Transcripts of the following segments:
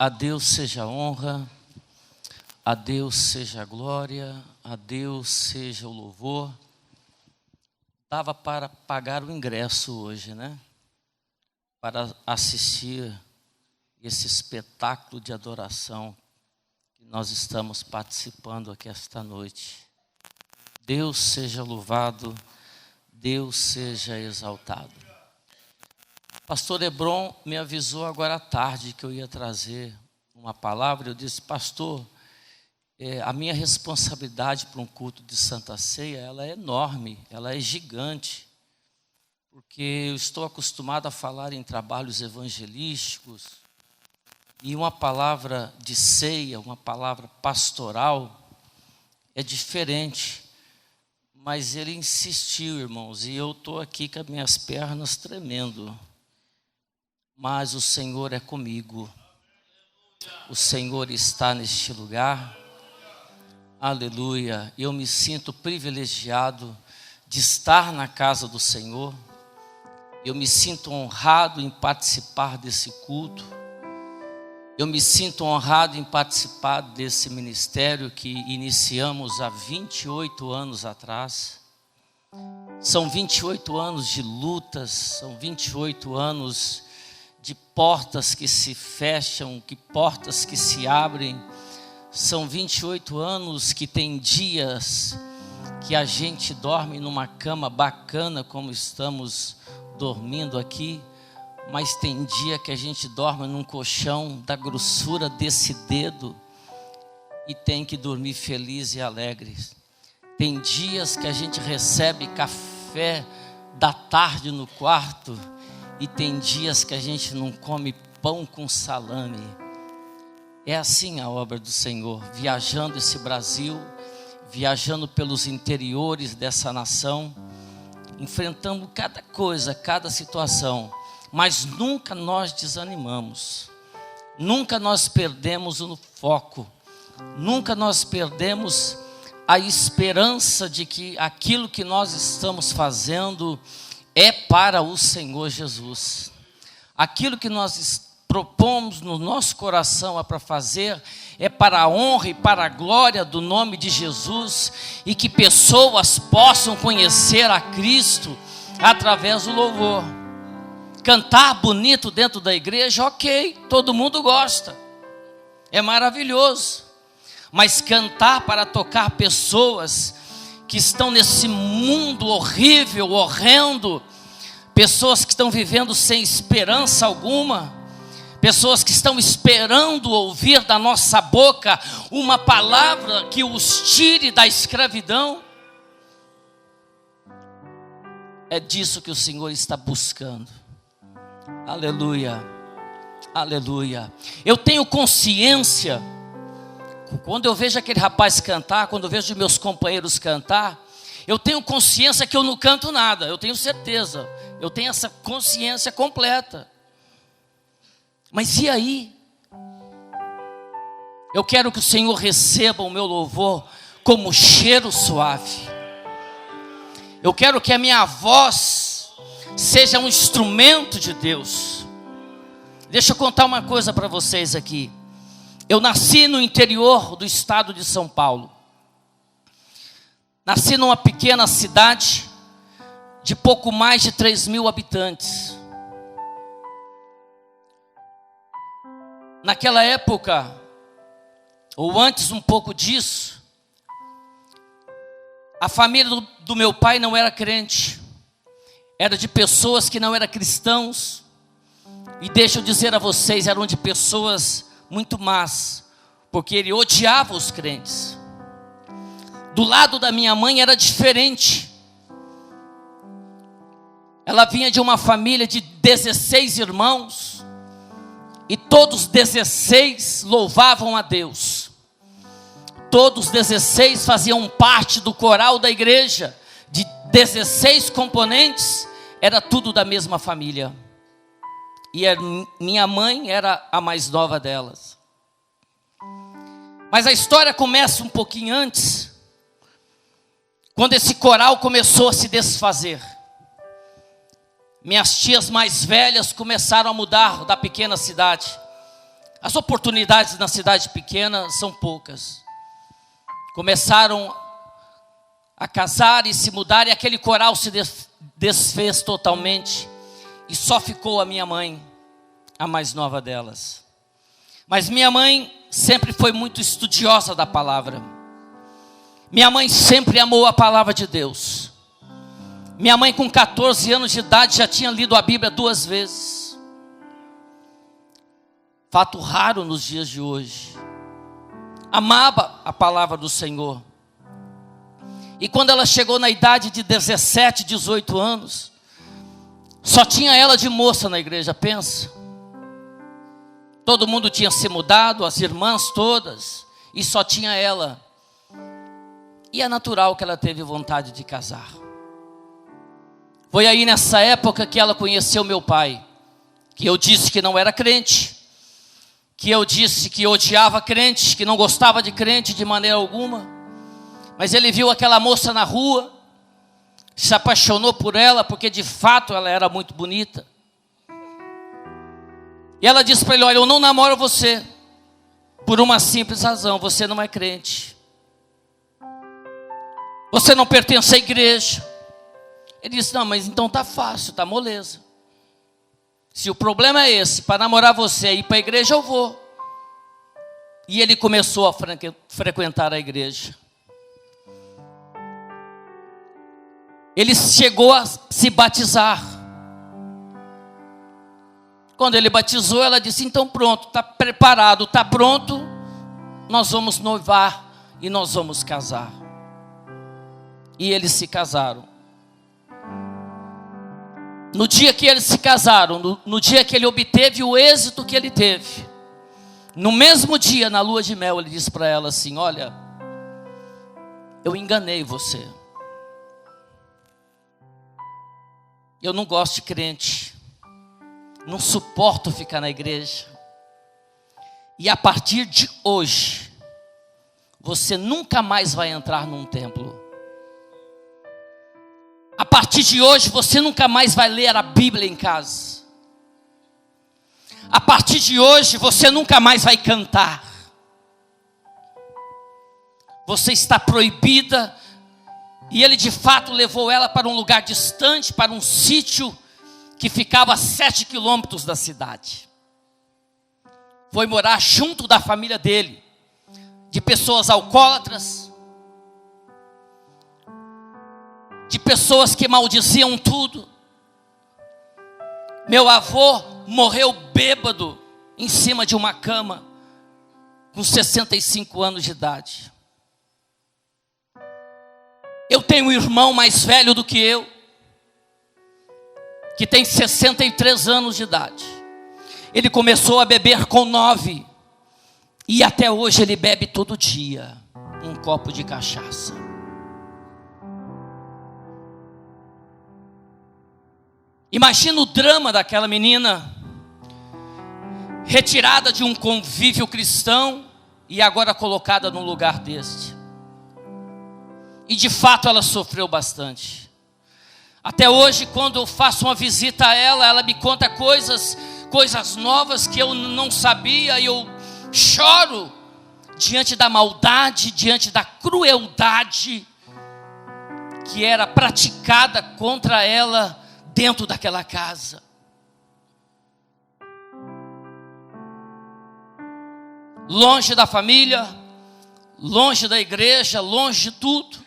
A Deus seja a honra, a Deus seja a glória, a Deus seja o louvor. Dava para pagar o ingresso hoje, né? Para assistir esse espetáculo de adoração que nós estamos participando aqui esta noite. Deus seja louvado, Deus seja exaltado. Pastor Hebron me avisou agora à tarde que eu ia trazer uma palavra. Eu disse: pastor, a minha responsabilidade para um culto de Santa Ceia, ela é enorme, ela é gigante, porque eu estou acostumado a falar em trabalhos evangelísticos, e uma palavra de ceia, uma palavra pastoral, é diferente. Mas ele insistiu, irmãos, e eu estou aqui com as minhas pernas tremendo. Mas o Senhor é comigo. O Senhor está neste lugar. Aleluia. Eu me sinto privilegiado de estar na casa do Senhor. Eu me sinto honrado em participar desse culto. Eu me sinto honrado em participar desse ministério que iniciamos há 28 anos atrás. São 28 anos de lutas, são 28 anos de portas que se fecham, que portas que se abrem. São 28 anos que tem dias que a gente dorme numa cama bacana, como estamos dormindo aqui, mas tem dia que a gente dorme num colchão da grossura desse dedo e tem que dormir feliz e alegre. Tem dias que a gente recebe café da tarde no quarto e tem dias que a gente não come pão com salame. É assim a obra do Senhor, viajando esse Brasil, viajando pelos interiores dessa nação, enfrentando cada coisa, cada situação, mas nunca nós desanimamos, nunca nós perdemos o foco, nunca nós perdemos a esperança de que aquilo que nós estamos fazendo é para o Senhor Jesus. Aquilo que nós propomos no nosso coração para fazer é para a honra e para a glória do nome de Jesus, e que pessoas possam conhecer a Cristo através do louvor. Cantar bonito dentro da igreja, ok, todo mundo gosta, é maravilhoso. Mas cantar para tocar pessoas que estão nesse mundo horrível, horrendo, pessoas que estão vivendo sem esperança alguma, pessoas que estão esperando ouvir da nossa boca uma palavra que os tire da escravidão. É disso que o Senhor está buscando. Aleluia, aleluia. Eu tenho consciência, quando eu vejo aquele rapaz cantar, quando eu vejo meus companheiros cantar, eu tenho consciência que eu não canto nada, eu tenho certeza, eu tenho essa consciência completa. Mas e aí? Eu quero que o Senhor receba o meu louvor como cheiro suave. Eu quero que a minha voz seja um instrumento de Deus. Deixa eu contar uma coisa para vocês aqui. Eu nasci no interior do estado de São Paulo. Nasci numa pequena cidade de pouco mais de 3.000 habitantes. Naquela época, ou antes um pouco disso, a família do meu pai não era crente. Era de pessoas que não eram cristãos. E deixa eu dizer a vocês, eram de pessoas muito más, porque ele odiava os crentes. Do lado da minha mãe era diferente. Ela vinha de uma família de 16 irmãos, e todos 16 louvavam a Deus. Todos 16 faziam parte do coral da igreja. De 16 componentes, era tudo da mesma família. E minha mãe era a mais nova delas. Mas a história começa um pouquinho antes, quando esse coral começou a se desfazer. Minhas tias mais velhas começaram a mudar da pequena cidade. As oportunidades na cidade pequena são poucas. Começaram a casar e se mudar, e aquele coral se desfez totalmente, e só ficou a minha mãe, a mais nova delas. Mas minha mãe sempre foi muito estudiosa da palavra. Minha mãe sempre amou a palavra de Deus. Minha mãe, com 14 anos de idade, já tinha lido a Bíblia 2 vezes. Fato raro nos dias de hoje. Amava a palavra do Senhor. E quando ela chegou na idade de 17, 18 anos, só tinha ela de moça na igreja, pensa. Todo mundo tinha se mudado, as irmãs todas, e só tinha ela. E é natural que ela teve vontade de casar. Foi aí nessa época que ela conheceu meu pai, que eu disse que não era crente, que eu disse que odiava crente, que não gostava de crente de maneira alguma. Mas ele viu aquela moça na rua, se apaixonou por ela, porque de fato ela era muito bonita. E ela disse para ele: olha, eu não namoro você, por uma simples razão: você não é crente. Você não pertence à igreja. Ele disse: não, mas então tá fácil, tá moleza. Se o problema é esse, para namorar você e ir para a igreja, eu vou. E ele começou a frequentar a igreja. Ele chegou a se batizar. Quando ele batizou, ela disse: então pronto, está preparado, está pronto, nós vamos noivar e nós vamos casar. E eles se casaram. No dia que eles se casaram, no dia que ele obteve o êxito que ele teve, no mesmo dia, na lua de mel, ele disse para ela assim: olha, eu enganei você. Eu não gosto de crente, não suporto ficar na igreja. E a partir de hoje, você nunca mais vai entrar num templo. A partir de hoje, você nunca mais vai ler a Bíblia em casa. A partir de hoje, você nunca mais vai cantar. Você está proibida. E ele de fato levou ela para um lugar distante, para um sítio que ficava a 7 quilômetros da cidade. Foi morar junto da família dele, de pessoas alcoólatras, de pessoas que maldiziam tudo. Meu avô morreu bêbado em cima de uma cama, com 65 anos de idade. Eu tenho um irmão mais velho do que eu, que tem 63 anos de idade. Ele começou a beber com 9, e até hoje ele bebe todo dia um copo de cachaça. Imagina o drama daquela menina, retirada de um convívio cristão e agora colocada num lugar deste. E de fato ela sofreu bastante. Até hoje, quando eu faço uma visita a ela, ela me conta coisas novas que eu não sabia, e eu choro diante da maldade, diante da crueldade que era praticada contra ela dentro daquela casa. Longe da família, longe da igreja, longe de tudo.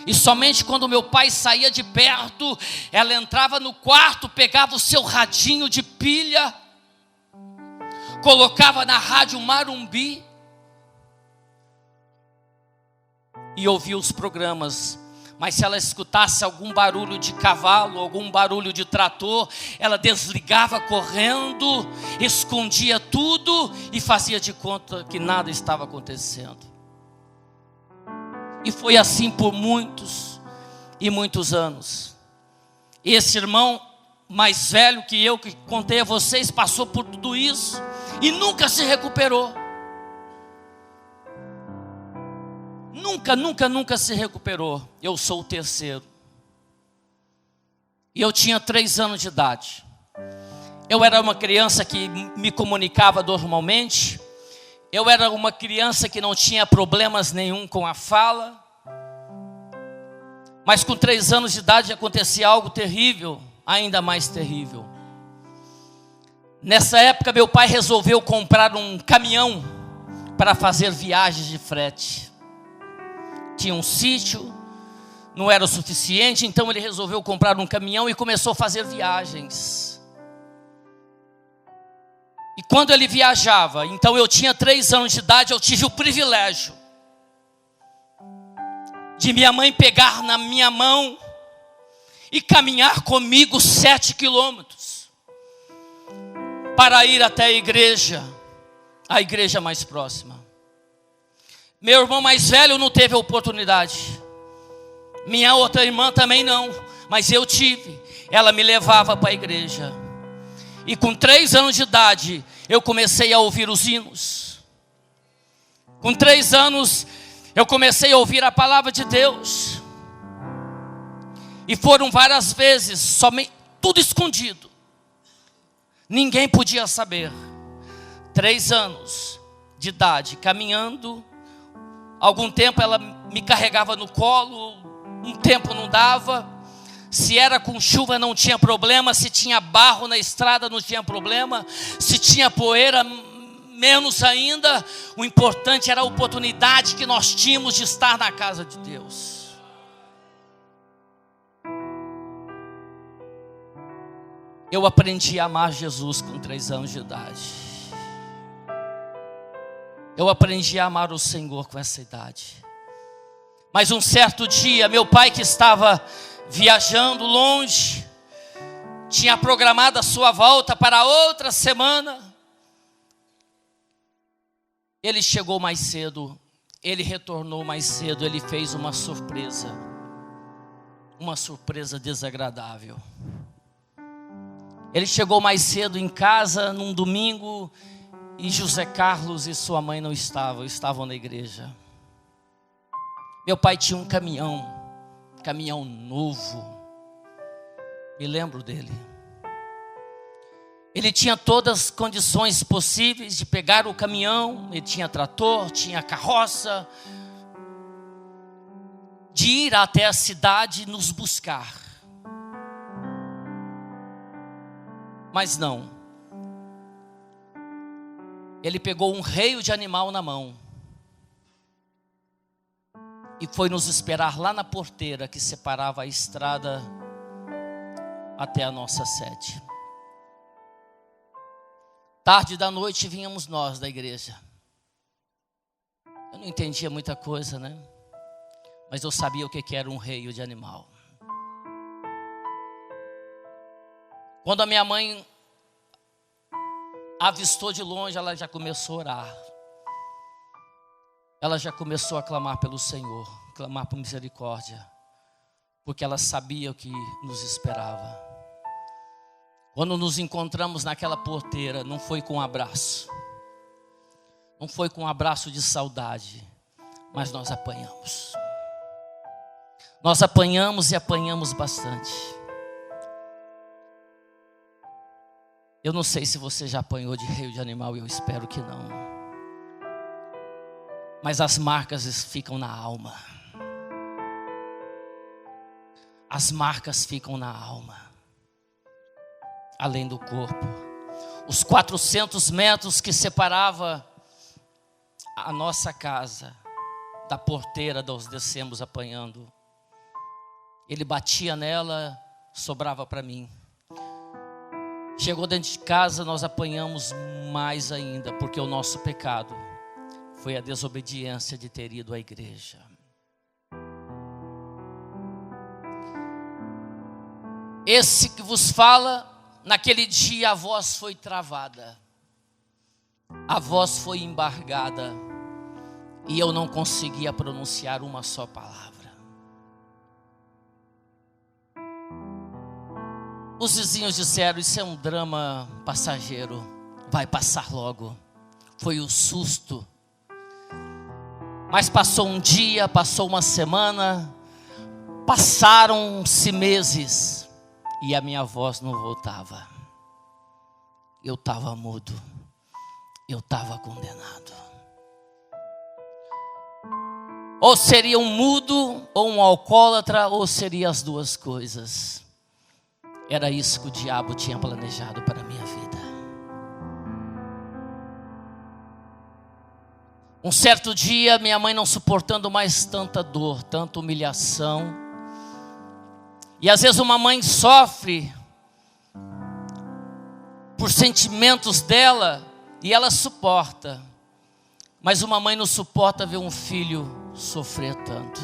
E somente quando meu pai saía de perto, ela entrava no quarto, pegava o seu radinho de pilha, colocava na rádio Marumbi e ouvia os programas. Mas se ela escutasse algum barulho de cavalo, algum barulho de trator, ela desligava correndo, escondia tudo e fazia de conta que nada estava acontecendo. E foi assim por muitos e muitos anos. Esse irmão mais velho que eu, que contei a vocês, passou por tudo isso e nunca se recuperou. Nunca se recuperou. Eu sou o terceiro. E eu tinha 3 anos de idade. Eu era uma criança que me comunicava normalmente. Eu era uma criança que não tinha problemas nenhum com a fala. Mas com 3 anos de idade acontecia algo terrível, ainda mais terrível. Nessa época meu pai resolveu comprar um caminhão para fazer viagens de frete. Tinha um sítio, não era o suficiente, então ele resolveu comprar um caminhão e começou a fazer viagens. E quando ele viajava, então eu tinha 3 anos de idade, eu tive o privilégio de minha mãe pegar na minha mão e caminhar comigo 7 quilômetros para ir até a igreja mais próxima. Meu irmão mais velho não teve a oportunidade. Minha outra irmã também não, mas eu tive. Ela me levava para a igreja. E com 3 anos de idade, eu comecei a ouvir os hinos. Com 3 anos, eu comecei a ouvir a palavra de Deus. E foram várias vezes, somente, tudo escondido. Ninguém podia saber. 3 anos de idade, caminhando. Algum tempo ela me carregava no colo, um tempo não dava. Se era com chuva não tinha problema, se tinha barro na estrada não tinha problema, se tinha poeira menos ainda. O importante era a oportunidade que nós tínhamos de estar na casa de Deus. Eu aprendi a amar Jesus com 3 anos de idade. Eu aprendi a amar o Senhor com essa idade. Mas um certo dia, meu pai, que estava viajando longe, tinha programado a sua volta para outra semana. Ele chegou mais cedo, ele retornou mais cedo, ele fez uma surpresa desagradável. Ele chegou mais cedo em casa num domingo e José Carlos e sua mãe não estavam na igreja. Meu pai tinha um caminhão novo, me lembro dele. Ele tinha todas as condições possíveis de pegar o caminhão, ele tinha trator, tinha carroça, de ir até a cidade nos buscar. Mas não. Ele pegou um reio de animal na mão e foi nos esperar lá na porteira que separava a estrada até a nossa sede. Tarde da noite vínhamos nós da igreja. Eu não entendia muita coisa, né? Mas eu sabia o que era um reio de animal. Quando a minha mãe avistou de longe, ela já começou a orar. Ela já começou a clamar pelo Senhor, clamar por misericórdia, porque ela sabia o que nos esperava. Quando nos encontramos naquela porteira, não foi com um abraço, não foi com um abraço de saudade, mas nós apanhamos. Nós apanhamos e apanhamos bastante. Eu não sei se você já apanhou de reio de animal, eu espero que não. Mas as marcas ficam na alma. As marcas ficam na alma, além do corpo. Os 400 metros que separava a nossa casa da porteira, nós descemos apanhando. Ele batia nela, sobrava para mim. Chegou dentro de casa, nós apanhamos mais ainda, porque o nosso pecado foi a desobediência de ter ido à igreja. Esse que vos fala, naquele dia a voz foi travada, a voz foi embargada, e eu não conseguia pronunciar uma só palavra. Os vizinhos disseram: isso é um drama passageiro, vai passar logo. Foi o susto. Mas passou um dia, passou uma semana, passaram-se meses, e a minha voz não voltava. eu estava mudo, eu estava condenado. Ou seria um mudo, ou um alcoólatra, ou seria as duas coisas. Era isso que o diabo tinha planejado para a minha vida. Um certo dia, minha mãe não suportando mais tanta dor, tanta humilhação. E às vezes uma mãe sofre por sentimentos dela e ela suporta. Mas uma mãe não suporta ver um filho sofrer tanto.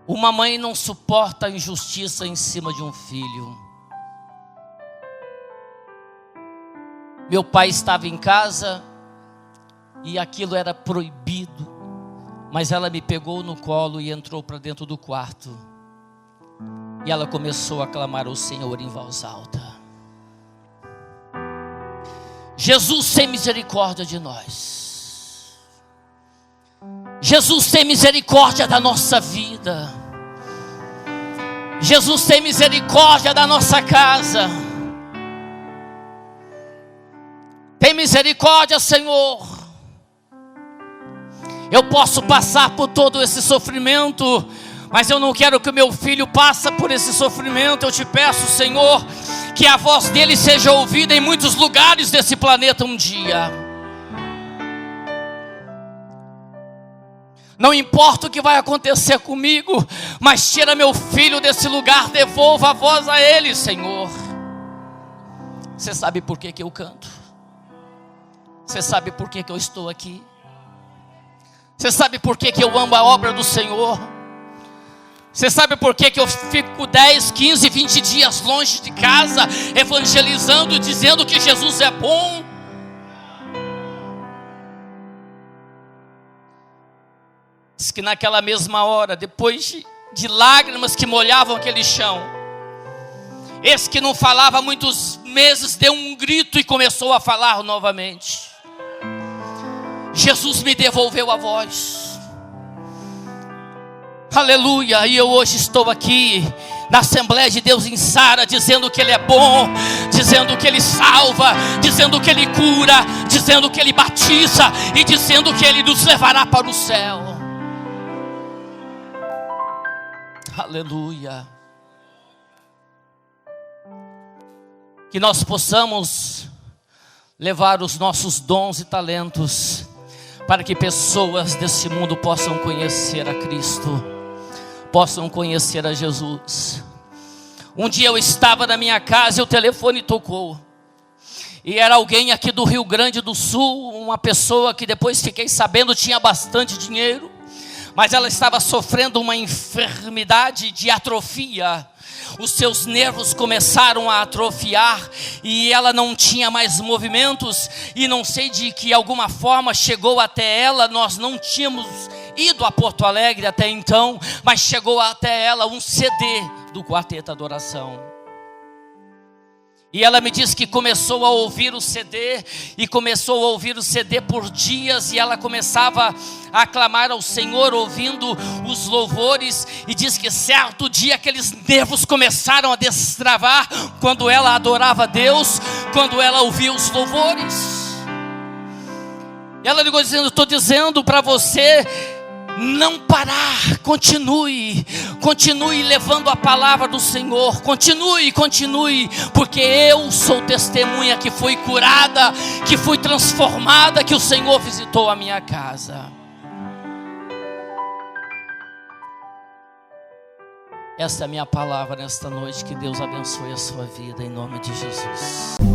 Uma mãe não suporta a injustiça em cima de um filho. Meu pai estava em casa e aquilo era proibido, mas ela me pegou no colo e entrou para dentro do quarto. E ela começou a clamar ao Senhor em voz alta: Jesus, tem misericórdia de nós. Jesus, tem misericórdia da nossa vida. Jesus, tem misericórdia da nossa casa. Tem misericórdia, Senhor. Eu posso passar por todo esse sofrimento, mas eu não quero que o meu filho passe por esse sofrimento. Eu te peço, Senhor, que a voz dele seja ouvida em muitos lugares desse planeta um dia. Não importa o que vai acontecer comigo, mas tira meu filho desse lugar, devolva a voz a ele, Senhor. Você sabe por que eu canto? Você sabe por que eu estou aqui? Você sabe por que eu amo a obra do Senhor? Você sabe por que eu fico 10, 15, 20 dias longe de casa, evangelizando, dizendo que Jesus é bom? Diz que naquela mesma hora, depois de lágrimas que molhavam aquele chão, esse que não falava há muitos meses deu um grito e começou a falar novamente. Jesus me devolveu a voz. Aleluia. E eu hoje estou aqui na Assembleia de Deus em Sara, dizendo que Ele é bom, dizendo que Ele salva, dizendo que Ele cura, dizendo que Ele batiza e dizendo que Ele nos levará para o céu. Aleluia. Que nós possamos levar os nossos dons e talentos para que pessoas desse mundo possam conhecer a Cristo, possam conhecer a Jesus. Um dia eu estava na minha casa e o telefone tocou. E era alguém aqui do Rio Grande do Sul, uma pessoa que depois fiquei sabendo tinha bastante dinheiro, mas ela estava sofrendo uma enfermidade de atrofia. Os seus nervos começaram a atrofiar e ela não tinha mais movimentos. E não sei de que alguma forma chegou até ela. Nós não tínhamos ido a Porto Alegre até então, mas chegou até ela um CD do Quarteto Adoração. E ela me disse que começou a ouvir o CD, e começou a ouvir o CD por dias, e ela começava a clamar ao Senhor, ouvindo os louvores, e diz que certo dia aqueles nervos começaram a destravar, quando ela adorava a Deus, quando ela ouvia os louvores. E ela ligou dizendo: estou dizendo para você não parar, continue levando a palavra do Senhor, continue, porque eu sou testemunha que fui curada, que fui transformada, que o Senhor visitou a minha casa. Essa é a minha palavra nesta noite, que Deus abençoe a sua vida em nome de Jesus.